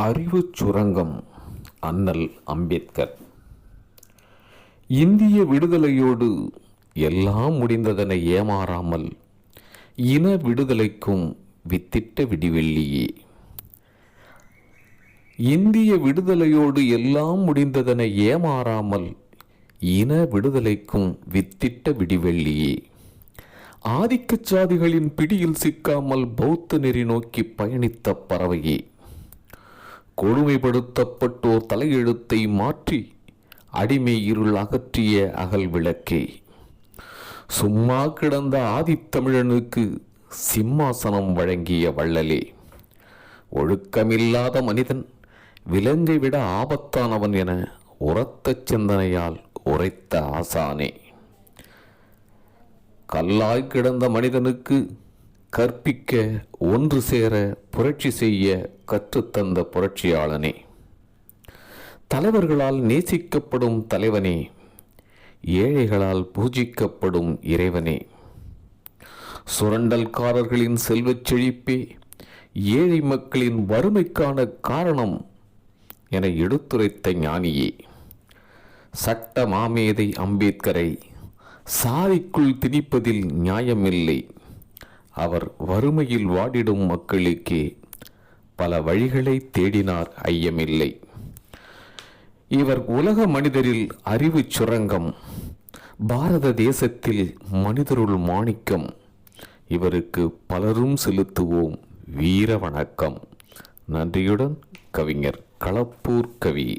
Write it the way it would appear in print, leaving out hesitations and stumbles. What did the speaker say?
அறிவு சுரங்கம். அண்ணல் அம்பேத்கர். இந்திய விடுதலையோடு எல்லாம் முடிந்ததென ஏமாறாமல் இன விடுதலைக்கும் வித்திட்ட விடிவெள்ளியே. இந்திய விடுதலையோடு எல்லாம் முடிந்ததென ஏமாறாமல் இன விடுதலைக்கும் வித்திட்ட விடிவெள்ளியே. ஆதிக்க சாதிகளின் பிடியில் சிக்காமல் பௌத்த நெறி நோக்கி பயணித்த பறவையே. கொடுமைப்படுத்தப்பட்டோர் தலையெழுத்தை மாற்றி அடிமை இருள் அகற்றிய அகல் விளக்கே. சும்மா கிடந்த ஆதித்தமிழனுக்கு சிம்மாசனம் வழங்கிய வள்ளலே. ஒழுக்கமில்லாத மனிதன் விலங்கை விட ஆபத்தானவன் என உரத்த சிந்தனையால் உரைத்த ஆசானே. கல்லாய் கிடந்த மனிதனுக்கு கற்பிக்க ஒன்று சேர புரட்சி செய்ய கற்றுத்தந்த புரட்சியாளனே. தலைவர்களால் நேசிக்கப்படும் தலைவனே, ஏழைகளால் பூஜிக்கப்படும் இறைவனே. சுரண்டல்காரர்களின் செல்வச் செழிப்பே ஏழை மக்களின் வறுமைக்கான காரணம் என எடுத்துரைத்த ஞானியே. சட்ட மாமேதை அம்பேத்கரை சாதிக்குள் திணிப்பதில் நியாயமில்லை. அவர் வறுமையில் வாடிடும் மக்களுக்கே பல வழிகளை தேடினார், ஐயமில்லை. இவர் உலக மனிதரில் அறிவு சுரங்கம், பாரத தேசத்தில் மனிதருள் மாணிக்கம். இவருக்கு பலரும் செலுத்துவோம் வீர வணக்கம். நன்றியுடன் கவிஞர் களப்பூர் கவி.